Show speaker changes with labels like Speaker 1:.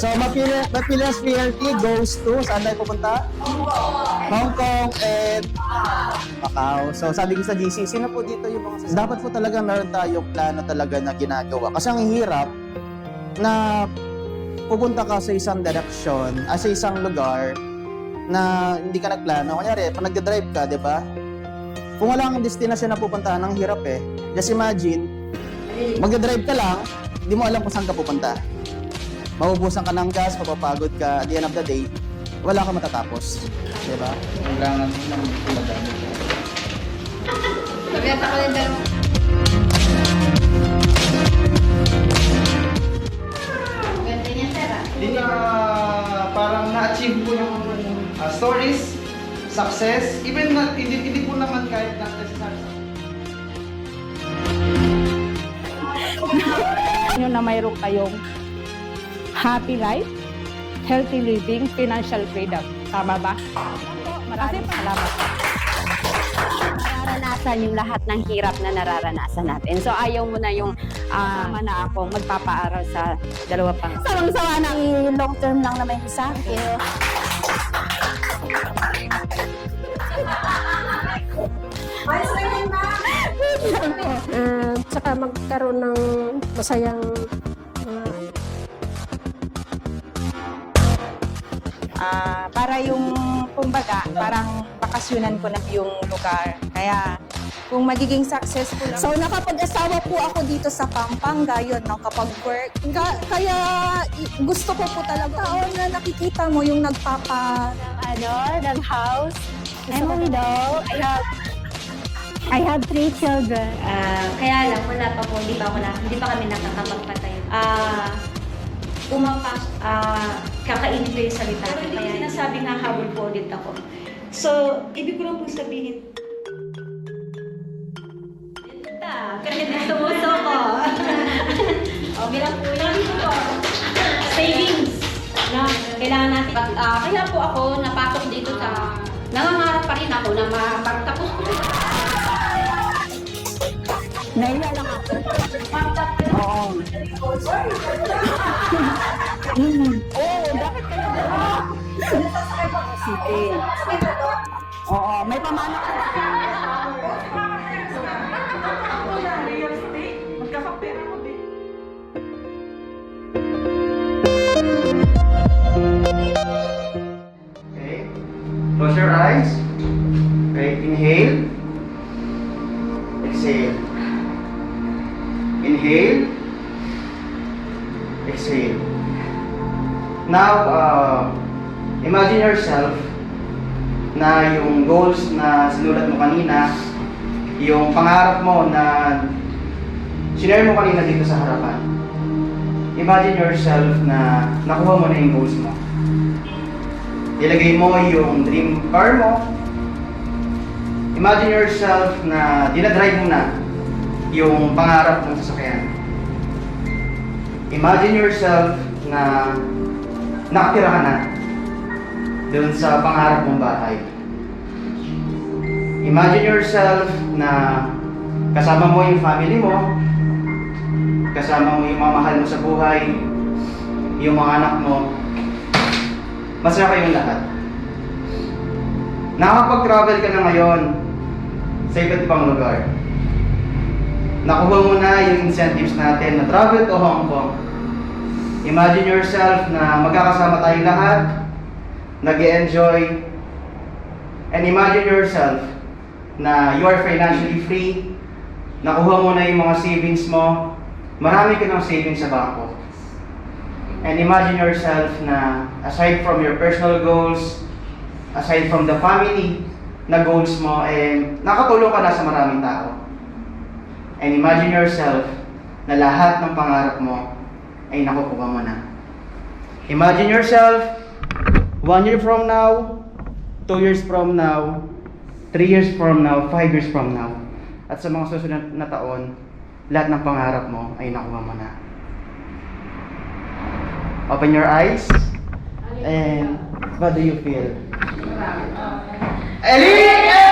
Speaker 1: So, Mapilas PLT goes to, saan tayo pupunta? Hong Kong and Macau. So, sabi ko sa GC, sino po dito yung mga dapat po talaga meron tayong plano talaga na ginagawa. Kasi ang hirap na pupunta ka sa isang direction, sa isang lugar na hindi ka nagplano. Kunyari, pag nagde-drive ka, di ba? Kung wala kang destinasyon na pupuntahan, ang hirap eh. Just imagine, magde-drive ka lang, hindi mo alam kung saan ka pupunta. Maubusan ka ng gas, mapapagod ka, at the end of the day, wala ka matatapos. Di ba?
Speaker 2: Kailangan ng pinagamit.
Speaker 3: Sabi ako din dalawa. Ganda niya, sir.
Speaker 2: Hindi na parang na-achieve ko yung stories, success, even na, hindi po naman kahit na necessary.
Speaker 4: Nyo na mayroon kayong happy life, healthy living, financial freedom. Tama ba? Maraming salamat.
Speaker 5: Nararanasan yung lahat ng hirap na nararanasan natin. So ayaw mo na yung sama na akong magpapaaral sa dalawa pang. Sawang-sawa ng long term lang naman isa. Thank you.
Speaker 6: Saka magkaroon ng masayang
Speaker 7: para yung, kumbaga, parang bakasyonan ko na yung lugar. Kaya, kung magiging successful lang.
Speaker 8: So, nakapag-asawa po ako dito sa Pampanga, yun, no, kapag work. Kaya, gusto ko po talaga. Taon na nakikita mo yung
Speaker 5: Ng house. I'm a widow. I have 3 children.
Speaker 3: Kaya lang, wala pa po, hindi pa kami nakakapagpatay. Kakainin ko yung salita. Pero hindi ko sinasabi na habol po ulit ako. So, ibig ko lang po sabihin, kasi sumuso ko. O, bilang po yun. Savings. Na, kailangan natin. Kaya po ako napasok dito sa, nangangarap pa rin ako na mapagtapos ko.
Speaker 5: Nahiya lang ako.
Speaker 4: Oo. Dapat kayo City. Oo, may pamana ka.
Speaker 2: Okay. Close your eyes. Okay, inhale. Exhale. Inhale. Exhale. Now, imagine yourself na yung goals na sinulat mo kanina, yung pangarap mo na sinare mo kanina dito sa harapan. Imagine yourself na nakuha mo na yung goals mo. Ilagay mo yung dream car mo. Imagine yourself na dinadrive mo na yung pangarap mong sasakyan. Imagine yourself na nakatira ka na dun sa pangarap mong bahay. Imagine yourself na kasama mo yung family mo, kasama mo yung mga mahal mo sa buhay, yung mga anak mo, masaya kayong lahat. Nakakapag-travel ka na ngayon sa iba't ibang lugar. Nakuha mo na yung incentives natin na travel to Hong Kong. Imagine yourself na magkakasama tayong lahat, nag-enjoy, and imagine yourself na you are financially free, nakuha mo na yung mga savings mo, marami ka ng savings sa bangko. And imagine yourself na aside from your personal goals, aside from the family na goals mo, nakatulong ka na sa maraming tao. And imagine yourself na lahat ng pangarap mo ay nakukuha mo na. Imagine yourself 1 year from now, 2 years from now, 3 years from now, 5 years from now. At sa mga susunod na taon, lahat ng pangarap mo ay nakuha mo na. Open your eyes. And what do you feel? Elite!